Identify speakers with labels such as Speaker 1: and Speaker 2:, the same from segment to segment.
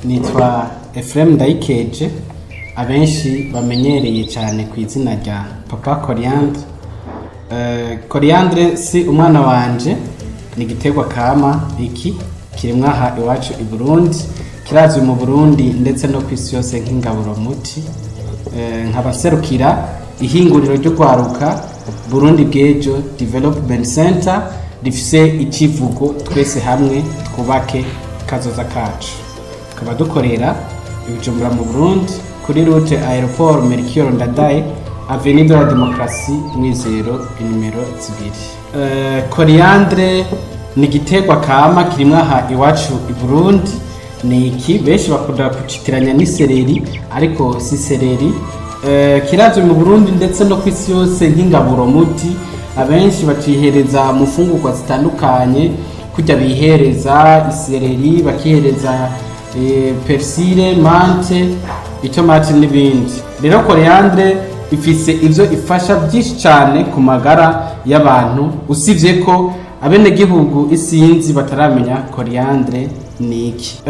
Speaker 1: Nitwa Ephraim Ndayikeje, abenshi bamenyereye cyane ku izina rya Papa Coriandre. Coriandre si umwana wanje, ni igiterwa kama iki kirimwa aha iwacu i Burundi, kirazwi mu Burundi ndetse no kw'isi yose nk'ingaburo muti. Nkabaserukira ihinguriro ryo kwaruka Burundi Bw'ejo Development Center rifise ikivugo twese hamwe twubake kazoza kacu. Tukaba dukorera Bujumbura mu Burundi kuri route Aéroport Melchior Ndadaye Avenue de la Démocratie Mwizero inimero 2. Coriandre ni igiterwa kama kirimwa aha iwacu i Burundi. Ni iki benshi bakunda kucitiranya n'isereri, ariko si sereri. Kirazwi mu Burundi ndetse no kw'isi yose nk'ingaburo muti. Abenshi bacihereza mu fungurwa zitandukanye, kujya bihereza isereri, bakihereza persile, mante, itomati n'ibindi. Rero Coriandre ifise ivyo ifasha byinshi cyane ku magara y'abantu, usivye ko abene gihugu isinzi bataramenya Coriandre ni iki.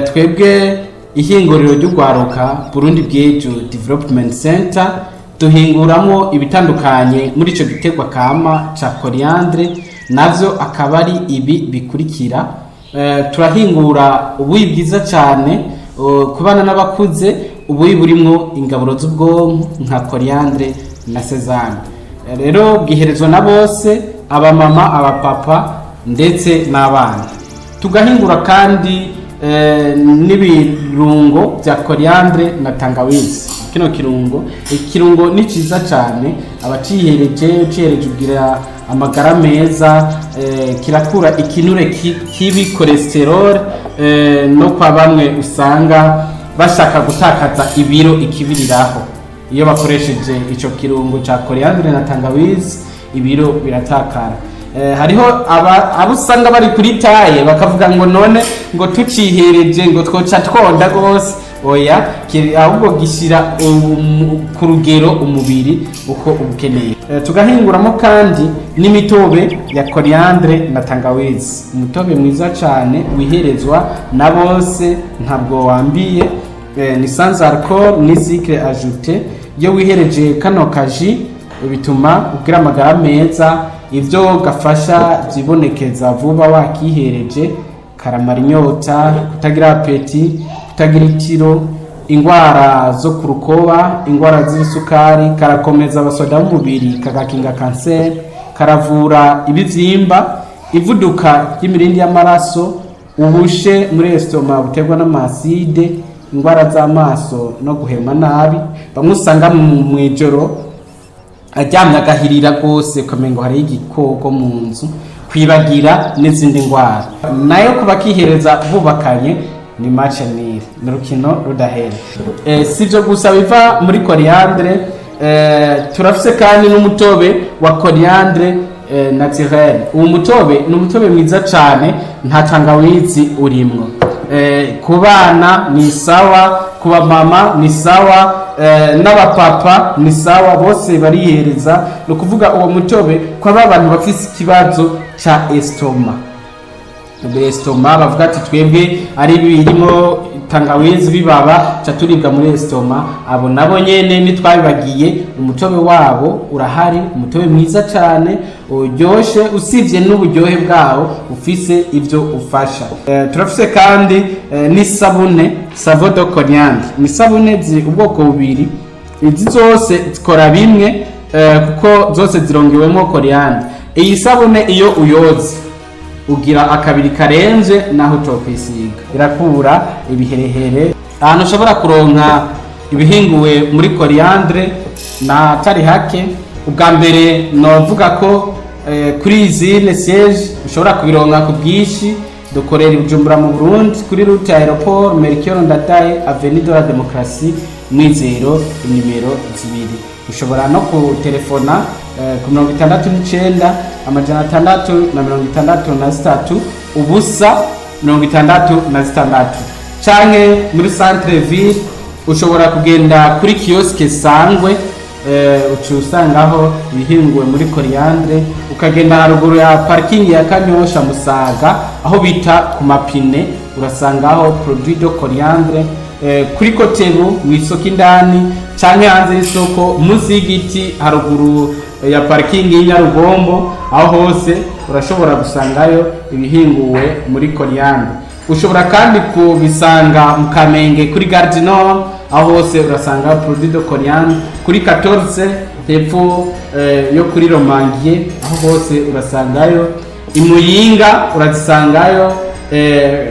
Speaker 1: Twebwe ihinguriro ry'ugwaruka Burundi Bw'ejo Development Center duhinguramo ibitandukanye muri ico giterwa kama ca Coriandre, navyo akaba ari ibi bikurikira. Turahingura ubuyi bwiza cyane ku bana n'abakuze, ubuyi burimwo ingaburo z'ubwonko nka Coriandre na sezame. Rero bwiherezwa na bose, abamama, abapapa ndetse n'abana. Tugahingura kandi n'ibirungo bya Coriandre na tangawizi. Kino kirungo ni ciza cyane, abacihereje ugira amagara meza, kirakura ikinure kibi cholesterol, no kwa bamwe usanga bashaka gutakaza ibiro ikibiriraho. Iyo bakoresheje ico kirungo ca Coriandre na tangawizi, ibiro biratakara. Hariho abo usanga bari kuri taye bakavuga ngo none ngo tucihereje ngo twoca twonda gose. Oya, ahubwo gishira ku rugero umubiri uko ubukeneye. Tugahinguramo kandi n'imitobe ya Coriandre na tangawizi. Umutobe mwiza cyane wiherezwa na bose, ntabwo wambiye, ni sans alcool ni sucre ajouté. Iyo wihereje kano kaji bituma ugira amagara meza, ivyo gafasha zibonekeza vuba wakihereje, karamara inyota, kutagira apeti, kutagira itiro, ingwara zo ku rukoba, ingwara z'isukari, karakomeza abasoda b'umubiri, kagakinga kanseri, karavura ibivyimba, ivuduka ry'imirindi y'amaraso, ubushe muri estoma buterwa n'amaside, ingwara z'amaso no guhema nabi. Bamwe usanga mu ijoro aryamye agahirira rwose ukamengo hari igikoko mu nzu, kwibagira n'izindi ngwara. Nayo kuba kihereza bubakanye ni match nil, n'urukino rudahera. Sivyo gusa biva muri Coriandre, turafise kandi n'umutobe wa Coriandre naturel. Uwo mutobe ni umutobe mwiza cyane, nta tangawizi urimwo. Ku bana ni sawa, ku bamama ni sawa, n'abapapa ni sawa, bose barihereza. No kuvuga uwo mutobe kwa abantu bafise ikibazo ca estoma. Estoma bavuga ati twebwe ari birimo tangawizi bibaba ca turibwa muri estoma, abo nabo nyene nitwabibagiye, umutobe wabo urahari, umutobe mwiza cyane uryoshe, usivye n'uburyohe bwawo ufise ivyo ufasha. Turafise kandi n'isabune Savon de Coriandre. Ni sabune ziri ubwoko bubiri, izi zose zikora bimwe kuko zose zirongewemo Coriandre. Iyi sabune iyo uyoze ugira akabiri karenze naho utokwisiga, irakura ibiherehere. Ahantu ushobora kuronka ibihinguwe muri Coriandre na tari hake. Ubwa mbere novuga ko kuri izine siège ushobora kubironka ku bwishi. Dukorera Bujumbura mu Burundi kuri route Aéroport Melchior Ndadaye Avenue de la Démocratie Mwizero inimero 2. Ushobora no ku telefona ku 69 amajana 663 ubusa 66, canke muri centre ville ushobora kugenda kuri kioske Sangwe uci usangaho ibihinguwe muri coriandre, ukagenda haruguru ya parking ya Kanyosha Musaga aho bita ku mapine urasangaho produit de coriandre. Kuri Kotebu mu isoko indani canke hanze y'isoko munsi y'igiti haruguru ya parking y'Inyarugombo, aho hose urashobora gusangayo ibihinguwe muri coriandre. Ushobora kandi kubisanga mu Kamenge kuri Gare du Nord, aho hose urasanga produit de coriandre. Kuri 14 hepfo yo kuri Romangier, aho hose urasangayo. Imuyinga urazisangayo,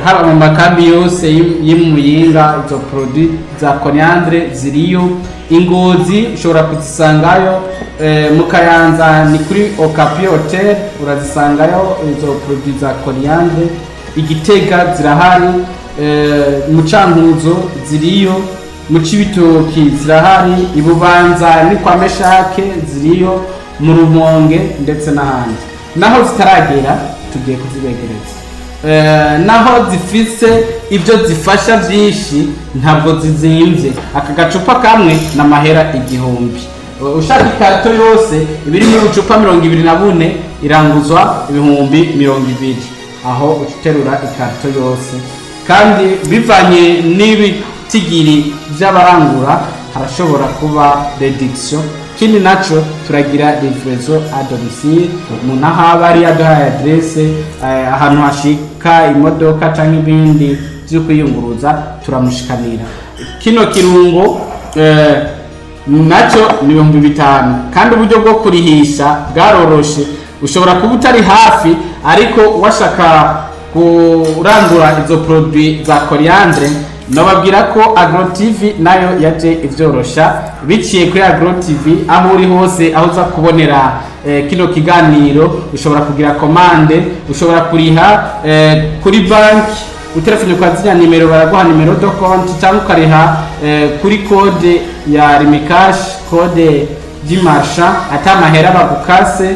Speaker 1: haba mu makambi yose y'Imuyinga izo produit za coriandre ziriyo. Ingozi ushobora kuzisangayo, mu Kayanza ni kuri Okapi Hotel urazisangayo izo produit za coriandre. Igitega zirahari, mu Cankuzo ziriyo, mu Cibitoki zirahari, Ibubanza ni kwa Meshake ziriyo, mu Rumonge ndetse n'ahandi. Naho zitaragera tugiye kuzibegereza, naho zifise ibyo zifasha byinshi ntabwo zizimvye. Aka gacupa kamwe na mahera 1000. Ushaka ikarito yose ibiri mu bucupa 24 iranguzwa 2020. Aho uterura ikarito yose, kandi bivanye n'ibitigiri by'abarangura harashobora kuba reduction. Kindi naco turagira livraison à domicile, umuntu aho ari aduhaye adresse ahantu hashika imodoka canke ibindi byo kwiyunguruza turamushikanira. Kino kirungo naco ni 5000, kandi uburyo bwo kurihisha bwaroroshe. Ushobora kuba utari hafi ariko washaka kurangura izo produit za coriandre, nababwira ko Agro TV nayo yaje ivyorosha biciye kuri Agro TV. Aho uri hose aho uza kubonera kino kiganiro ushobora kugira commande, ushobora kuriha kuri banki utelefone kwa zina nimero, baraguha nimero do compte cyangwa ukariha kuri code ya Rimikash, code d'marchand atamahera bagukase.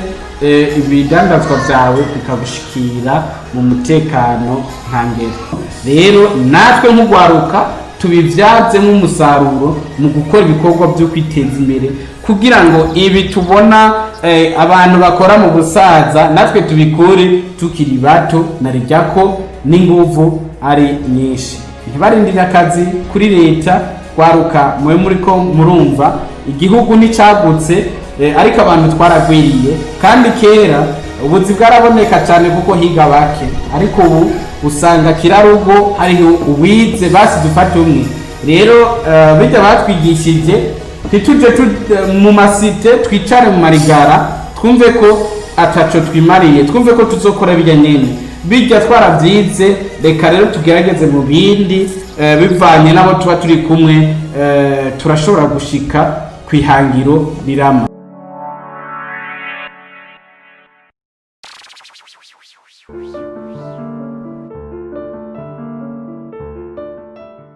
Speaker 1: Ibidandazwa byawe bikagushikira mu mutekano ntangere. Rero natwe nk'ugwaruka tubivyaze nk'umusaruro mu gukora ibikorwa byo kwiteza imbere, kugira ngo ibi tubona abantu bakora mu busaza natwe tubikore tukiri bato, narijyako n'inguvu ari nyinshi. Ntibarindira akazi kuri leta. Gwaruka mwe muri ko murumva igihugu ni cagutse, ariko abantu twaragwiriye, kandi kera ubuzi bwaraboneka cyane kuko higa bake, ariko ubu usanga kirarugo hariho uwize basi dufate umwe. Rero bijya batwigishije tituje mu masite twicare mu marigara twumve ko ataco twimariye, twumve ko tuzokora bijya nyene bijya twaravyize. Reka rero tugerageze mu bindi bivanye nabo tuba turi kumwe, turashobora gushika kwihangiro rirama.
Speaker 2: Thank you.